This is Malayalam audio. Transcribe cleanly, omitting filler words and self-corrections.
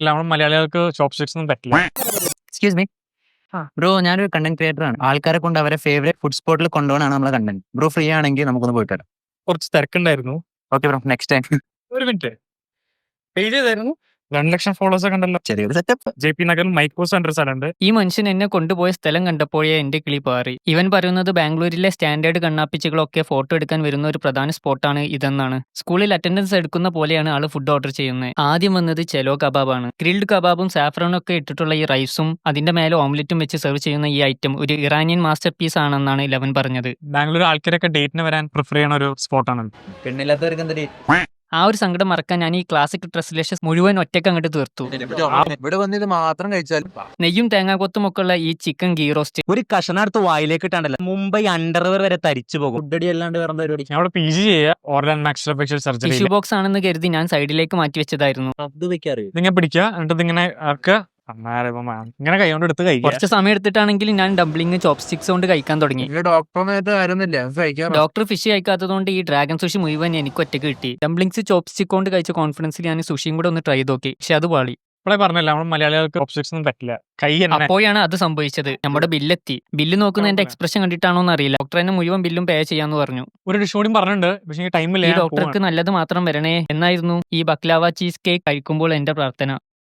ഇല്ല, നമ്മൾ മലയാളികൾക്ക് ചോപ്പ് സ്റ്റിക്സ് ഒന്നും പറ്റില്ല. എക്സ്ക്യൂസ് മീ ബ്രോ, ഞാനൊരു കണ്ടന്റ് ക്രിയേറ്റർ ആണ്. ആൾക്കാരെ കൊണ്ട് അവരെ ഫേവറേറ്റ് ഫുഡ് സ്പോട്ടിൽ കൊണ്ടുപോകാനാണ് നമ്മളെ കണ്ടന്റ്. ബ്രോ ഫ്രീ ആണെങ്കിൽ നമുക്കൊന്ന് പോയിട്ട് വരാം. കുറച്ച് തിരക്കുണ്ടായിരുന്നു. Okay bro, next time. ഒരു മിനിറ്റ്, പേജ് ചെയ്തായിരുന്നു. 2 ലക്ഷം ഫോളോവേഴ്സ് ഒക്കെ ഉണ്ടല്ലോ. ചെറിയൊരു സെറ്റപ്പ്. JP നഗറിൽ മൈക്കോസ് എன்ற സ്ഥലമുണ്ട്. ഈ മനുഷ്യൻ എന്നെ കൊണ്ടുപോയ സ്ഥലം കണ്ടപ്പോഴേ എന്റെ കിളി പാറി. ഇവൻ പറയുന്നത് ബാംഗ്ലൂരിലെ സ്റ്റാൻഡേർഡ് കണ്ണാപ്പിച്ചുകളൊക്കെ ഫോട്ടോ എടുക്കാൻ വരുന്ന ഒരു പ്രധാന സ്പോട്ടാണ് ഇതെന്നാണ്. സ്കൂളിൽ അറ്റൻഡൻസ് എടുക്കുന്ന പോലെയാണ് ആള് ഫുഡ് ഓർഡർ ചെയ്യുന്നത്. ആദ്യം വന്നത് ചെലോ കബാബാണ്. ഗ്രിൽഡ് കബാബും സാഫ്രോണും ഒക്കെ ഇട്ടിട്ടുള്ള ഈ റൈസും അതിന്റെ മേലെ ഓംലെറ്റും വെച്ച് സെർവ് ചെയ്യുന്ന ഈ ഐറ്റം ഒരു ഇറാനിയൻ മാസ്റ്റർ പീസ് ആണെന്നാണ് ലെവൻ പറഞ്ഞത്. ബാംഗ്ലൂർ ആൾക്കാരൊക്കെ ഡേറ്റിന് വരാൻ പ്രിഫർ ചെയ്യുന്ന ഒരു സ്പോട്ടാണ്. പെണ്ണില്ലാത്തവർക്ക് എന്താ ആ ഒരു സങ്കടം മറക്കാൻ ഞാൻ ഈ ക്ലാസിക് ഡ്രസ്സിലേഷൻ മുഴുവൻ ഒറ്റയ്ക്ക് അങ്ങോട്ട് തീർത്തു. ഇവിടെ വന്ന് ഇത് മാത്രം കഴിച്ചാൽ നെയ്യും തേങ്ങാക്കൊത്തും ഒക്കെ ഉള്ള ഈ ചിക്കൻ ഗീ റോസ്റ്റ് ഒരു കഷണടുത്ത് വായിലേക്ക് ഇട്ടാണ്ടല്ലോ മുംബൈ അണ്ടർവെയർ വരെ തരിച്ചു പോകും. ഫുഡടി അല്ലാണ്ട് വേറെ പരിപാടി ഞാൻ അവിടെ PG ചെയ്യുക ഓർലൻ മാക്സിലോഫേഷ്യൽ സർജറി. ടിഷ്യൂ ബോക്സ് ആണെന്ന് കരുതി ഞാൻ സൈഡിലേക്ക് മാറ്റി വെച്ചതായിരുന്നു. അത് വെക്കാറ് ഇതിങ്ങനെ പിടിക്കുക, എന്നിട്ട് ഇതിങ്ങനെ ആക്കുക, ഇങ്ങനെ കൈ കൊണ്ട് എടുത്ത് കഴിക്കുക. കുറച്ച് സമയം എടുത്തിട്ടാണെങ്കിലും ഞാൻ ഡംപ്ലിംഗ് ചോപ്പ് സ്റ്റിക്സ് കൊണ്ട് കഴിക്കാൻ തുടങ്ങി. ഡോക്ടർ ഫിഷ് കഴിക്കാത്തതുകൊണ്ട് ഈ ഡ്രാഗൺ സുഷി മുഴുവൻ എനിക്ക് ഒറ്റയ്ക്ക് കിട്ടി. ഡംപ്ലിങ്സ് ചോപ്പ് സ്റ്റിക്ക് കൊണ്ട് കഴിച്ച കോൺഫിഡൻസിൽ ഞാൻ സുഷിയും കൂടെ ഒന്ന് ട്രൈ നോക്കി, പക്ഷെ അത് പാളി. ഇപ്പോഴേ പറഞ്ഞില്ല, നമ്മൾ മലയാളികൾക്ക് ചോപ്പ് സ്റ്റിക്സ് ഒന്നും പറ്റില്ല. കൈ തന്നെ. അപ്പോഴാണ് അത് സംഭവിച്ചത്. നമ്മുടെ ബില്ലെത്തി. ബില്ല് നോക്കുന്ന എന്റെ എക്സ്പ്രഷൻ കണ്ടിട്ടാണോ എന്ന് അറിയില്ല. ഡോക്ടർ എന്നെ മുഴുവൻ ബില്ലും പേ ചെയ്യാന്ന് പറഞ്ഞു. ഒരു ഡിഷ് കൂടി പറഞ്ഞിട്ടുണ്ട്, പക്ഷേ ടൈമില്ല. ഈ ഡോക്ടർക്ക് നല്ലത് മാത്രം വരണേ എന്നായിരുന്നു ഈ ബക്ലാവ ചീസ് കേക്ക് കഴിക്കുമ്പോൾ എന്റെ പ്രാർത്ഥന.